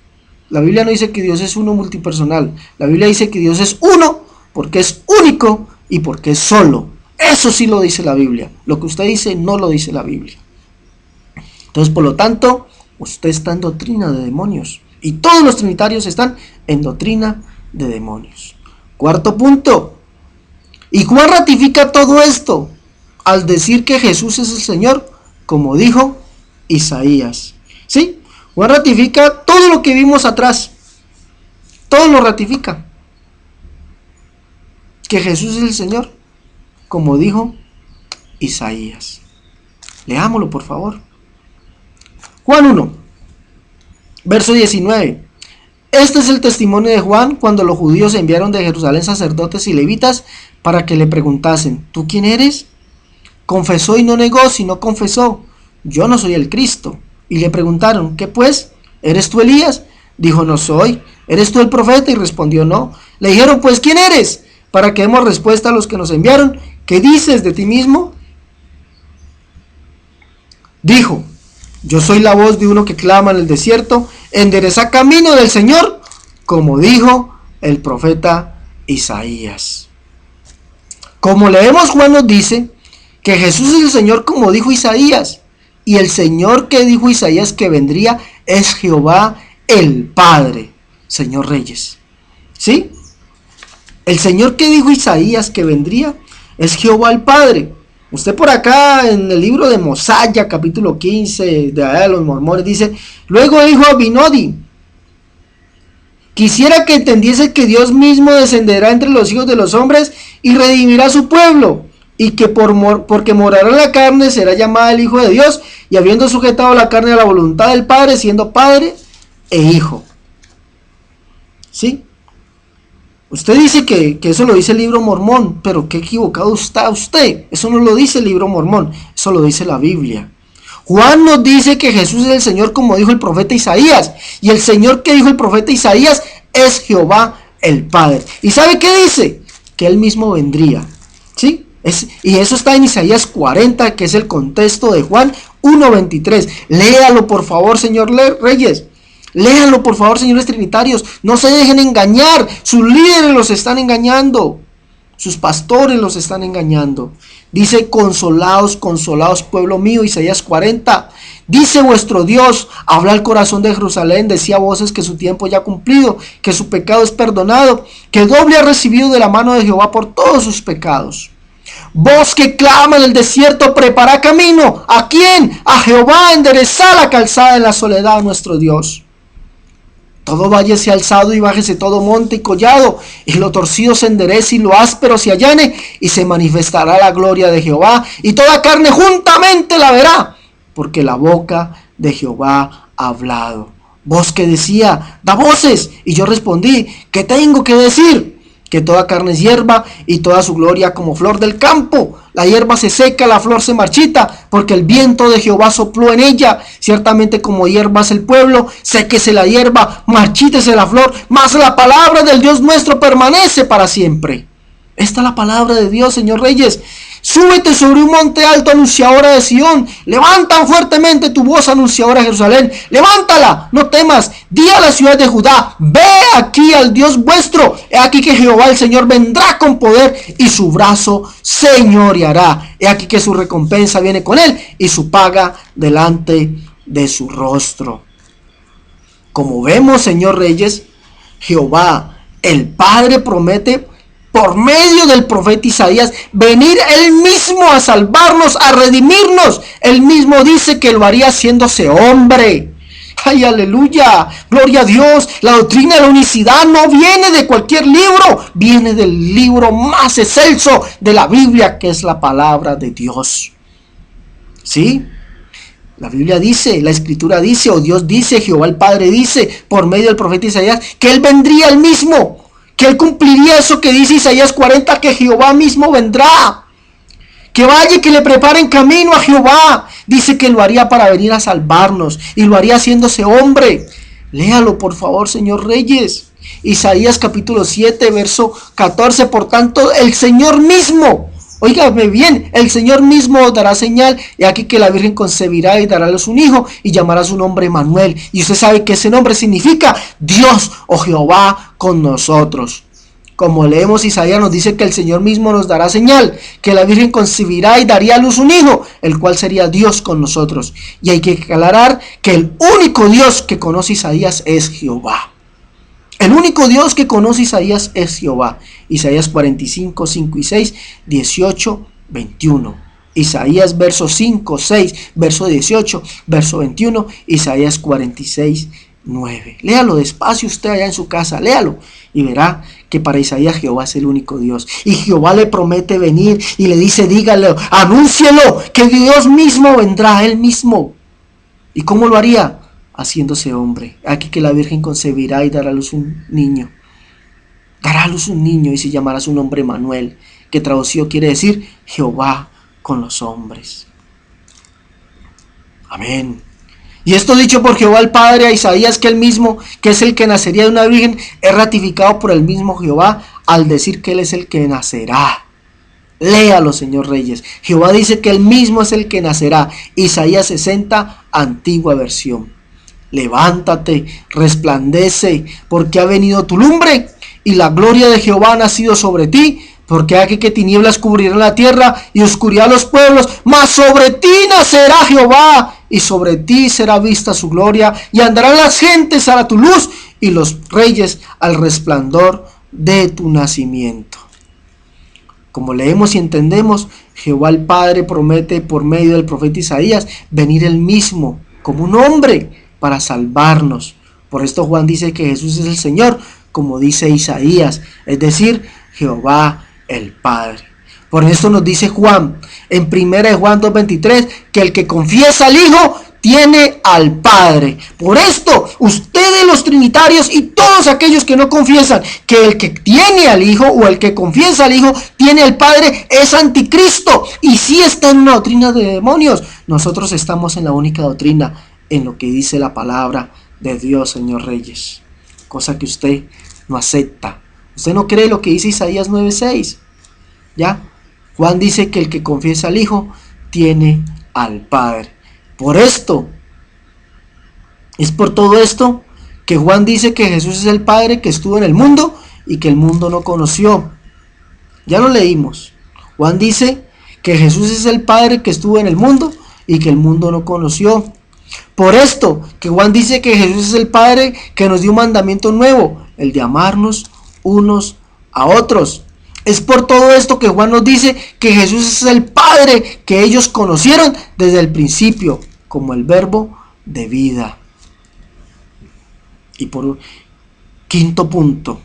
La Biblia no dice que Dios es uno multipersonal. La Biblia dice que Dios es uno porque es único y porque es solo. Eso sí lo dice la Biblia. Lo que usted dice no lo dice la Biblia. Entonces, por lo tanto, usted está en doctrina de demonios. Y todos los trinitarios están en doctrina de demonios. Cuarto punto. ¿Y Juan ratifica todo esto al decir que Jesús es el Señor, como dijo Isaías? ¿Sí? Juan ratifica todo lo que vimos atrás. Todo lo ratifica. Que Jesús es el Señor, como dijo Isaías. Leámoslo, por favor. Juan 1, verso 19. Este es el testimonio de Juan cuando los judíos enviaron de Jerusalén sacerdotes y levitas para que le preguntasen: ¿tú quién eres? Confesó y no negó, sino confesó: yo no soy el Cristo. Y le preguntaron: ¿qué pues? ¿Eres tú Elías? Dijo: no soy. ¿Eres tú el profeta? Y respondió: no. Le dijeron: pues ¿quién eres? Para que demos respuesta a los que nos enviaron. ¿Qué dices de ti mismo? Dijo: yo soy la voz de uno que clama en el desierto, endereza camino del Señor, como dijo el profeta Isaías. Como leemos, Juan nos dice que Jesús es el Señor, como dijo Isaías, y el Señor que dijo Isaías que vendría es Jehová el Padre, señor Reyes. ¿Sí? El Señor que dijo Isaías que vendría es Jehová el Padre. Usted por acá en el libro de Mosaya, capítulo 15, de allá de los mormones, dice: luego dijo Abinodi: quisiera que entendiese que Dios mismo descenderá entre los hijos de los hombres y redimirá a su pueblo, y que porque morará en la carne será llamado el Hijo de Dios, y habiendo sujetado la carne a la voluntad del Padre, siendo Padre e Hijo. ¿Sí? Usted dice que eso lo dice el libro mormón, pero qué equivocado está usted. Eso no lo dice el libro mormón, eso lo dice la Biblia. Juan nos dice que Jesús es el Señor, como dijo el profeta Isaías, y el Señor que dijo el profeta Isaías es Jehová el Padre. ¿Y sabe qué dice? Que Él mismo vendría. ¿Sí? Y eso está en Isaías 40, que es el contexto de Juan 1:23. Léalo, por favor, señor Reyes. Léanlo, por favor, señores trinitarios. No se dejen engañar. Sus líderes los están engañando. Sus pastores los están engañando. Dice: consolaos, consolaos, pueblo mío. Isaías 40. Dice vuestro Dios: habla al corazón de Jerusalén. Decía voces que su tiempo ya ha cumplido, que su pecado es perdonado, que doble ha recibido de la mano de Jehová por todos sus pecados. Voz que clama en el desierto: prepara camino. ¿A quién? A Jehová. Enderezad la calzada en la soledad, nuestro Dios. Todo valle sea alzado y bájese todo monte y collado, y lo torcido se enderece y lo áspero se allane, y se manifestará la gloria de Jehová, y toda carne juntamente la verá, porque la boca de Jehová ha hablado. Voz que decía: da voces. Y yo respondí: ¿qué tengo que decir? Que toda carne es hierba, y toda su gloria como flor del campo. La hierba se seca, la flor se marchita, porque el viento de Jehová sopló en ella. Ciertamente como hierba es el pueblo, séquese la hierba, marchítese la flor, mas la palabra del Dios nuestro permanece para siempre. Esta es la palabra de Dios, señor Reyes. Súbete sobre un monte alto, anunciadora de Sión. Levanta fuertemente tu voz, anunciadora de Jerusalén. Levántala, no temas. Di a la ciudad de Judá: ve aquí al Dios vuestro. He aquí que Jehová el Señor vendrá con poder, y su brazo señoreará. He aquí que su recompensa viene con él, y su paga delante de su rostro. Como vemos, señor Reyes, Jehová el Padre promete, por medio del profeta Isaías, venir Él mismo a salvarnos, a redimirnos. Él mismo dice que lo haría haciéndose hombre. ¡Ay, aleluya! ¡Gloria a Dios! La doctrina de la unicidad no viene de cualquier libro, viene del libro más excelso de la Biblia, que es la palabra de Dios. ¿Sí? La Biblia dice, la Escritura dice, o Dios dice, Jehová el Padre dice, por medio del profeta Isaías, que Él vendría Él mismo, que Él cumpliría eso que dice Isaías 40, que Jehová mismo vendrá. Que vaya y que le preparen camino a Jehová. Dice que lo haría para venir a salvarnos, y lo haría haciéndose hombre. Léalo, por favor, señor Reyes. Isaías capítulo 7, verso 14. Por tanto, el Señor mismo, óigame bien, el Señor mismo os dará señal, y aquí que la Virgen concebirá y dará a luz un hijo, y llamará su nombre Emmanuel. Y usted sabe que ese nombre significa Dios o Jehová con nosotros. Como leemos, Isaías nos dice que el Señor mismo nos dará señal, que la Virgen concebirá y daría a luz un hijo, el cual sería Dios con nosotros. Y hay que aclarar que el único Dios que conoce Isaías es Jehová. El único Dios que conoce Isaías es Jehová. Isaías 45, 5 y 6, 18, 21. Isaías verso 5, 6, verso 18, verso 21. Isaías 46, 9. Léalo despacio usted allá en su casa, léalo y verá que para Isaías Jehová es el único Dios. Y Jehová le promete venir y le dice, dígale, anúncielo, que Dios mismo vendrá, Él mismo. ¿Y cómo lo haría? Haciéndose hombre. Aquí que la Virgen concebirá y dará a luz un niño. Dará a luz un niño y se llamará su nombre Emmanuel, que traducido quiere decir Jehová con los hombres. Amén. Y esto dicho por Jehová el Padre a Isaías, que él mismo, que es el que nacería de una virgen, es ratificado por el mismo Jehová al decir que él es el que nacerá. Léalo, señor Reyes. Jehová dice que él mismo es el que nacerá. Isaías 60, antigua versión. Levántate, resplandece, porque ha venido tu lumbre, y la gloria de Jehová ha nacido sobre ti. Porque aquí que tinieblas cubrirán la tierra y oscuridad los pueblos, mas sobre ti nacerá Jehová, y sobre ti será vista su gloria, y andarán las gentes a tu luz, y los reyes al resplandor de tu nacimiento. Como leemos y entendemos, Jehová el Padre promete por medio del profeta Isaías venir él mismo como un hombre para salvarnos. Por esto Juan dice que Jesús es el Señor, como dice Isaías, es decir, Jehová el Padre. Por esto nos dice Juan, en 1 Juan 2:23, que el que confiesa al Hijo tiene al Padre. Por esto, ustedes los trinitarios y todos aquellos que no confiesan que el que tiene al Hijo o el que confiesa al Hijo tiene al Padre es anticristo. Y si está en una doctrina de demonios, nosotros estamos en la única doctrina, en lo que dice la palabra de Dios, señor Reyes. Cosa que usted no acepta. Usted no cree lo que dice Isaías 9:6. ¿Ya? Juan dice que el que confiesa al Hijo tiene al Padre. Por esto, es por todo esto que Juan dice que Jesús es el Padre que estuvo en el mundo y que el mundo no conoció. Ya lo leímos. Juan dice que Jesús es el Padre que estuvo en el mundo y que el mundo no conoció. Por esto que Juan dice que Jesús es el Padre que nos dio un mandamiento nuevo, el de amarnos unos a otros. Es por todo esto que Juan nos dice que Jesús es el Padre que ellos conocieron desde el principio, como el verbo de vida. Y por quinto punto,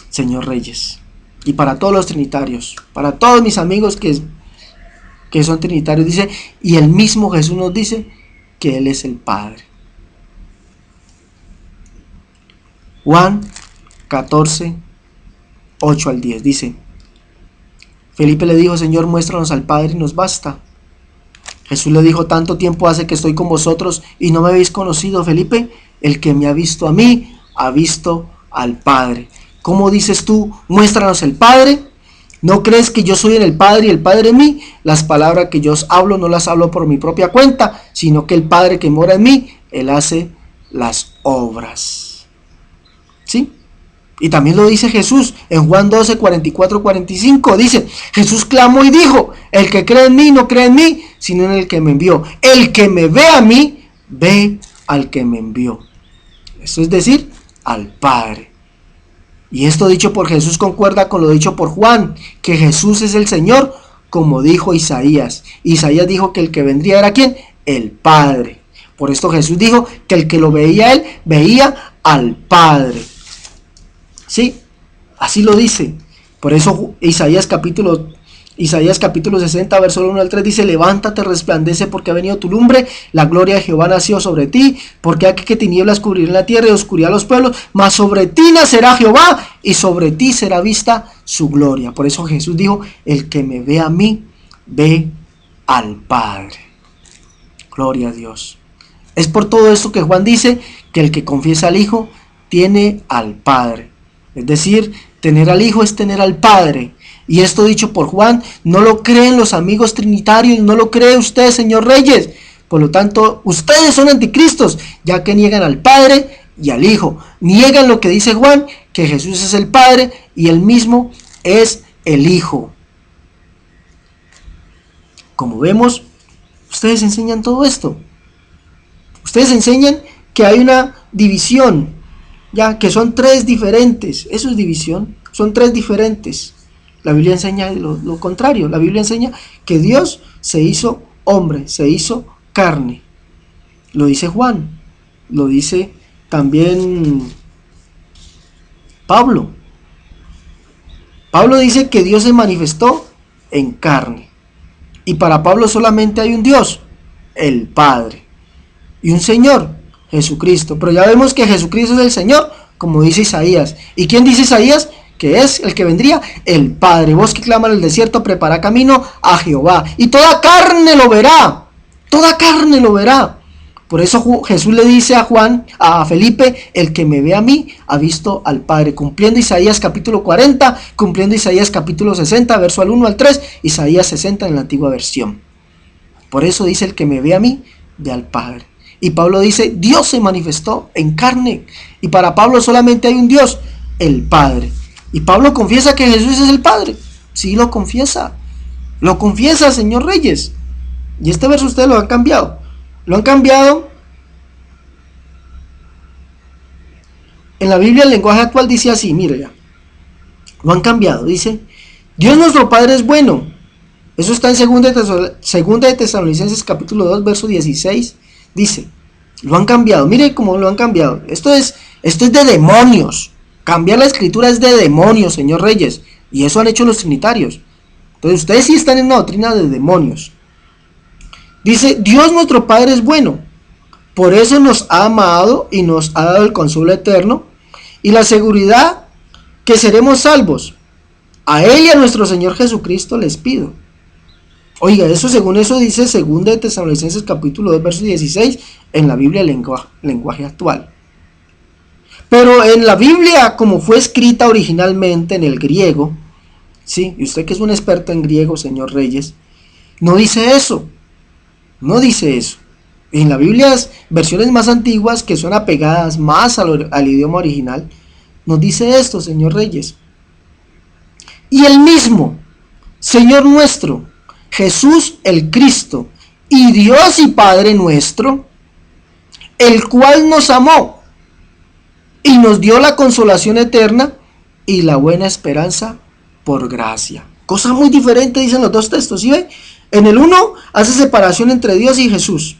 señor Reyes, y para todos los trinitarios, para todos mis amigos que son trinitarios, dice, y el mismo Jesús nos dice que Él es el Padre. Juan 14, 8 al 10 dice, Felipe le dijo, Señor, muéstranos al Padre y nos basta. Jesús le dijo, tanto tiempo hace que estoy con vosotros y no me habéis conocido, Felipe. El que me ha visto a mí, ha visto al Padre. ¿Cómo dices tú, muéstranos el Padre? ¿No crees que yo soy en el Padre y el Padre en mí? Las palabras que yo os hablo no las hablo por mi propia cuenta, sino que el Padre que mora en mí, Él hace las obras. ¿Sí? Y también lo dice Jesús en Juan 12, 44, 45. Dice, Jesús clamó y dijo, el que cree en mí no cree en mí, sino en el que me envió. El que me ve a mí, ve al que me envió. Esto es decir, al Padre. Y esto dicho por Jesús concuerda con lo dicho por Juan, que Jesús es el Señor, como dijo Isaías. Isaías dijo que el que vendría era ¿quién? El Padre. Por esto Jesús dijo que el que lo veía a Él, veía al Padre. Sí, así lo dice. Por eso Isaías capítulo Isaías capítulo 60, verso 1 al 3 dice: levántate, resplandece, porque ha venido tu lumbre, la gloria de Jehová nació sobre ti, porque aquí que tinieblas cubrirán la tierra y oscuridad los pueblos, mas sobre ti nacerá Jehová, y sobre ti será vista su gloria. Por eso Jesús dijo: el que me ve a mí, ve al Padre. Gloria a Dios. Es por todo esto que Juan dice que el que confiesa al Hijo tiene al Padre. Es decir, tener al Hijo es tener al Padre. Y esto dicho por Juan, no lo creen los amigos trinitarios, no lo cree usted, señor Reyes. Por lo tanto, ustedes son anticristos, ya que niegan al Padre y al Hijo. Niegan lo que dice Juan, que Jesús es el Padre y él mismo es el Hijo. Como vemos, ustedes enseñan todo esto. Ustedes enseñan que hay una división, ya que son tres diferentes. Eso es división, son tres diferentes. La Biblia enseña lo contrario. La Biblia enseña que Dios se hizo hombre, se hizo carne. Lo dice Juan, lo dice también Pablo. Pablo dice que Dios se manifestó en carne. Y para Pablo solamente hay un Dios, el Padre. Y un Señor, Jesucristo. Pero ya vemos que Jesucristo es el Señor, como dice Isaías. ¿Y quién dice Isaías? Que es el que vendría, el Padre. Voz que clama en el desierto, prepara camino a Jehová. Y toda carne lo verá. Toda carne lo verá. Por eso Jesús le dice a Felipe: el que me ve a mí, ha visto al Padre. Cumpliendo Isaías capítulo 40, cumpliendo Isaías capítulo 60, verso al 1 al 3, Isaías 60 en la antigua versión. Por eso dice: el que me ve a mí, ve al Padre. Y Pablo dice: Dios se manifestó en carne. Y para Pablo solamente hay un Dios, el Padre. Y Pablo confiesa que Jesús es el Padre. Sí, lo confiesa. Lo confiesa, señor Reyes. Y este verso ustedes lo han cambiado. Lo han cambiado. En la Biblia el lenguaje actual dice así, mire ya. Lo han cambiado. Dice: Dios nuestro Padre es bueno. Eso está en 2 de Tesalonicenses capítulo 2, verso 16. Dice, lo han cambiado. Mire cómo lo han cambiado. Esto es de demonios. Cambiar la escritura es de demonios, señor Reyes. Y eso han hecho los trinitarios. Entonces ustedes sí están en una doctrina de demonios. Dice: Dios nuestro Padre es bueno. Por eso nos ha amado y nos ha dado el consuelo eterno y la seguridad que seremos salvos. A Él y a nuestro Señor Jesucristo les pido. Oiga, eso según eso dice 2 de Tesalonicenses capítulo 2, verso 16 en la Biblia lenguaje actual. Pero en la Biblia, como fue escrita originalmente en el griego, sí, y usted que es un experto en griego, señor Reyes, no dice eso. No dice eso. En la Biblia, versiones más antiguas que son apegadas más al idioma original, nos dice esto, señor Reyes. Y el mismo Señor nuestro, Jesús el Cristo, y Dios y Padre nuestro, el cual nos amó y nos dio la consolación eterna y la buena esperanza por gracia. Cosa muy diferente dicen los dos textos, ¿sí ve? En el uno hace separación entre Dios y Jesús.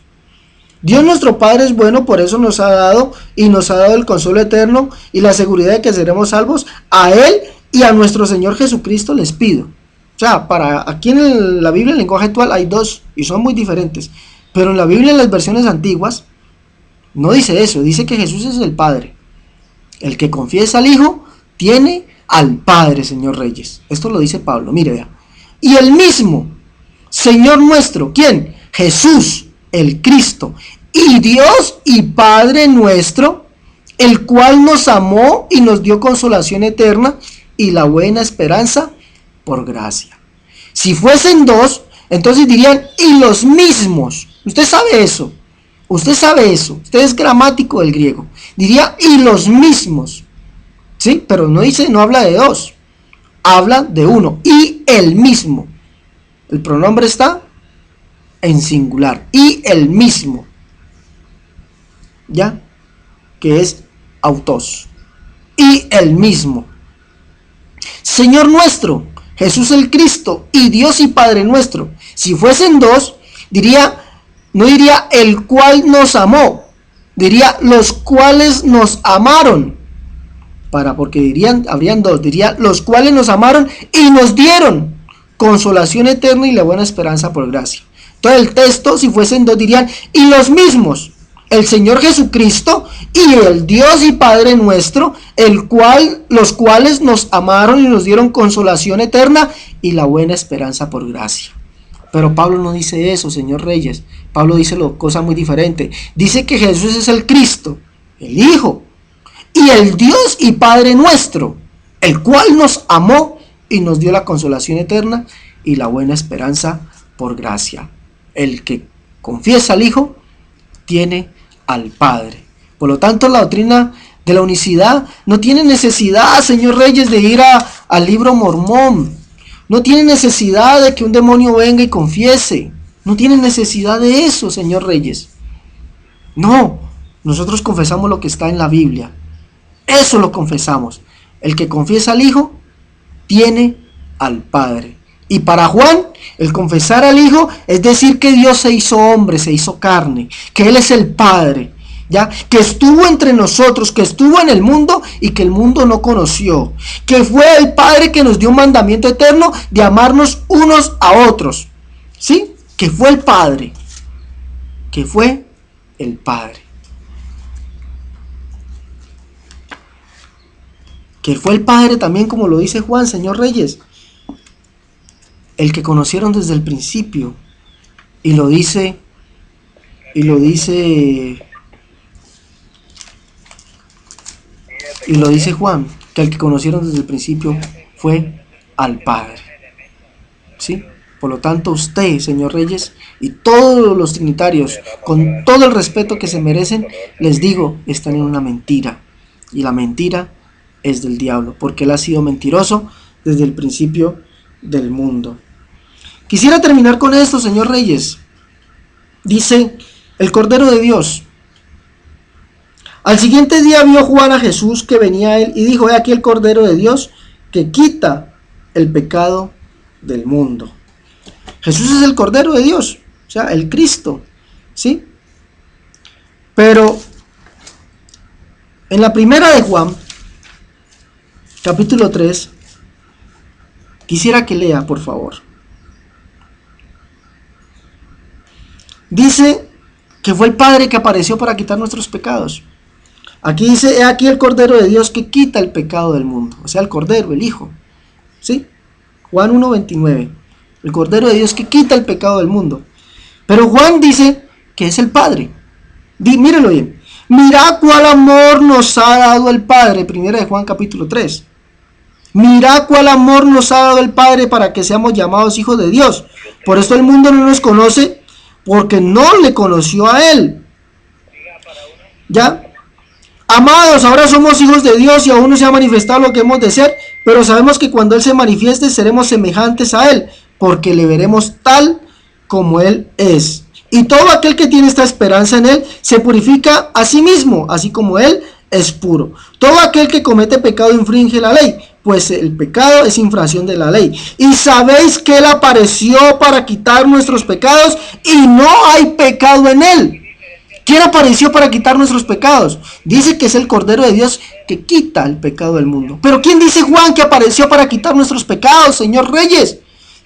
Dios nuestro Padre es bueno, por eso nos ha dado el consuelo eterno y la seguridad de que seremos salvos. A Él y a nuestro Señor Jesucristo les pido. O sea, aquí en la Biblia, en el lenguaje actual, hay dos y son muy diferentes. Pero en la Biblia, en las versiones antiguas, no dice eso, dice que Jesús es el Padre. El que confiesa al Hijo tiene al Padre, señor Reyes. Esto lo dice Pablo, mire, vea. Y el mismo Señor nuestro, ¿quién? Jesús, el Cristo, y Dios y Padre nuestro, el cual nos amó y nos dio consolación eterna y la buena esperanza por gracia. Si fuesen dos, entonces dirían: y los mismos. Usted sabe eso. Usted es gramático del griego. Diría: y los mismos. ¿Sí? Pero no habla de dos. Habla de uno. Y el mismo. El pronombre está en singular. Y el mismo. ¿Ya? Que es autos. Y el mismo. Señor nuestro, Jesús el Cristo, y Dios y Padre nuestro. Si fuesen dos, no diría el cual nos amó, diría los cuales nos amaron. Porque habrían dos, diría los cuales nos amaron y nos dieron consolación eterna y la buena esperanza por gracia. Todo el texto, si fuesen dos, dirían, y los mismos, el Señor Jesucristo y el Dios y Padre nuestro, los cuales nos amaron y nos dieron consolación eterna y la buena esperanza por gracia. Pero Pablo no dice eso, señor Reyes. Pablo dice cosa muy diferente. Dice que Jesús es el Cristo, el Hijo, y el Dios y Padre nuestro, el cual nos amó y nos dio la consolación eterna y la buena esperanza por gracia. El que confiesa al Hijo tiene al Padre. Por lo tanto, la doctrina de la unicidad no tiene necesidad, señor Reyes, de ir al libro mormón. No tiene necesidad de que un demonio venga y confiese. No tiene necesidad de eso, señor Reyes. No, nosotros confesamos lo que está en la Biblia. Eso lo confesamos. El que confiesa al Hijo tiene al Padre. Y para Juan, el confesar al Hijo es decir que Dios se hizo hombre, se hizo carne, que Él es el Padre, ¿ya? Que estuvo entre nosotros, que estuvo en el mundo y que el mundo no conoció, que fue el Padre que nos dio un mandamiento eterno de amarnos unos a otros, ¿sí? Que fue el Padre, que fue el Padre. Que fue el Padre también, como lo dice Juan, señor Reyes, el que conocieron desde el principio, y lo dice Juan, que el que conocieron desde el principio fue al Padre, ¿sí? Por lo tanto, usted, señor Reyes, y todos los trinitarios, con todo el respeto que se merecen, les digo, están en una mentira, y la mentira es del diablo, porque él ha sido mentiroso desde el principio del mundo. Quisiera terminar con esto, señor Reyes. Dice el Cordero de Dios: al siguiente día vio Juan a Jesús que venía a él y dijo: he aquí el Cordero de Dios que quita el pecado del mundo. Jesús es el Cordero de Dios, o sea, el Cristo, ¿sí? Pero en la primera de Juan, capítulo 3, quisiera que lea, por favor. Dice que fue el Padre que apareció para quitar nuestros pecados. Aquí dice: he aquí el Cordero de Dios que quita el pecado del mundo. O sea, el Cordero, el Hijo, ¿sí? Juan 1:29. El Cordero de Dios que quita el pecado del mundo. Pero Juan dice que es el Padre. Mírenlo bien. Mirad cuál amor nos ha dado el Padre. Primera de Juan capítulo 3. Mirad cuál amor nos ha dado el Padre para que seamos llamados hijos de Dios. Por esto el mundo no nos conoce, porque no le conoció a Él. ¿Ya? Amados, ahora somos hijos de Dios y aún no se ha manifestado lo que hemos de ser, pero sabemos que cuando Él se manifieste seremos semejantes a Él, porque le veremos tal como Él es. Y todo aquel que tiene esta esperanza en Él se purifica a sí mismo, así como Él es puro. Todo aquel que comete pecado infringe la ley, pues el pecado es infracción de la ley. Y sabéis que Él apareció para quitar nuestros pecados y no hay pecado en Él. ¿Quién apareció para quitar nuestros pecados? Dice que es el Cordero de Dios que quita el pecado del mundo. Pero ¿quién dice Juan que apareció para quitar nuestros pecados, señor Reyes?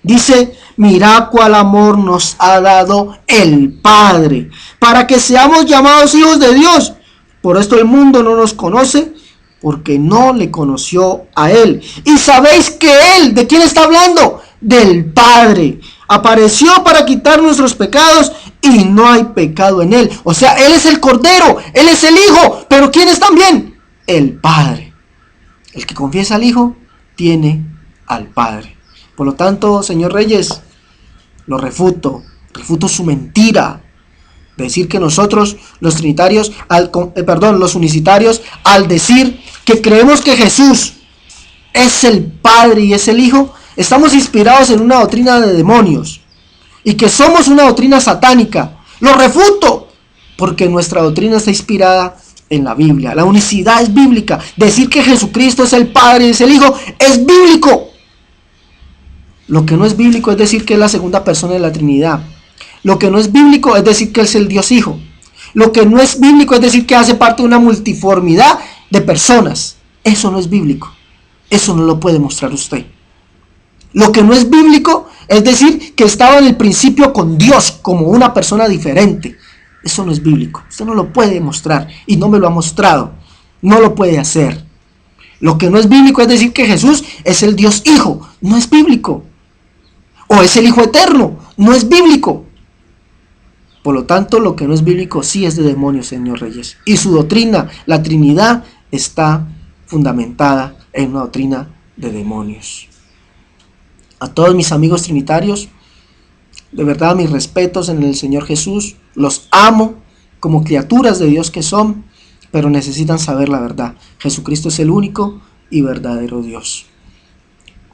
Dice: mirad cuál amor nos ha dado el Padre, para que seamos llamados hijos de Dios. Por esto el mundo no nos conoce, porque no le conoció a Él. Y sabéis que Él, ¿de quién está hablando? Del Padre. Apareció para quitar nuestros pecados y no hay pecado en Él. O sea, Él es el Cordero, Él es el Hijo. ¿Pero quién es también? El Padre. El que confiesa al Hijo tiene al Padre. Por lo tanto, señor Reyes, lo refuto su mentira. Decir que nosotros, los trinitarios, los unicitarios, al decir que creemos que Jesús es el Padre y es el Hijo, estamos inspirados en una doctrina de demonios y que somos una doctrina satánica. Lo refuto, porque nuestra doctrina está inspirada en la Biblia. La unicidad es bíblica. Decir que Jesucristo es el Padre y es el Hijo es bíblico. Lo que no es bíblico es decir que es la segunda persona de la Trinidad. Lo que no es bíblico es decir que es el Dios Hijo. Lo que no es bíblico es decir que hace parte de una multiformidad de personas. Eso no es bíblico. Eso no lo puede mostrar usted. Lo que no es bíblico Es decir, que estaba en el principio con Dios como una persona diferente. Eso no es bíblico. Usted no lo puede mostrar y no me lo ha mostrado. No lo puede hacer. Lo que no es bíblico es decir que Jesús es el Dios Hijo. No es bíblico. O es el Hijo Eterno. No es bíblico. Por lo tanto, lo que no es bíblico sí es de demonios, señor Reyes. Y su doctrina, la Trinidad, está fundamentada en una doctrina de demonios. A todos mis amigos trinitarios, de verdad mis respetos en el Señor Jesús. Los amo como criaturas de Dios que son, pero necesitan saber la verdad. Jesucristo es el único y verdadero Dios.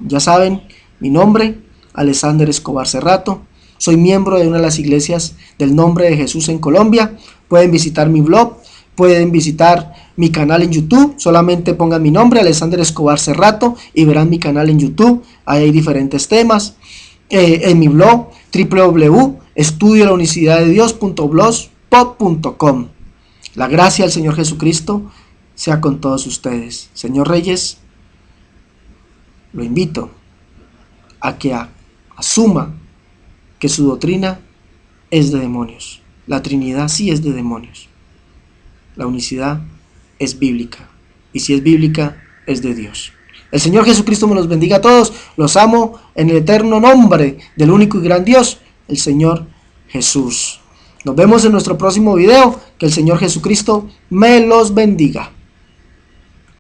Ya saben, mi nombre, Alexander Escobar Cerrato. Soy miembro de una de las iglesias del Nombre de Jesús en Colombia. Pueden visitar mi blog, pueden visitar mi canal en YouTube. Solamente pongan mi nombre, Alexander Escobar Cerrato, y verán mi canal en YouTube. Ahí hay diferentes temas. En mi blog, www.estudiolaunicidadedios.blogspot.com. La gracia del Señor Jesucristo sea con todos ustedes. Señor Reyes, lo invito a que asuma que su doctrina es de demonios. La Trinidad sí es de demonios. La unicidad es bíblica. Y si es bíblica, es de Dios. El Señor Jesucristo me los bendiga a todos. Los amo en el eterno nombre del único y gran Dios, el Señor Jesús. Nos vemos en nuestro próximo video. Que el Señor Jesucristo me los bendiga.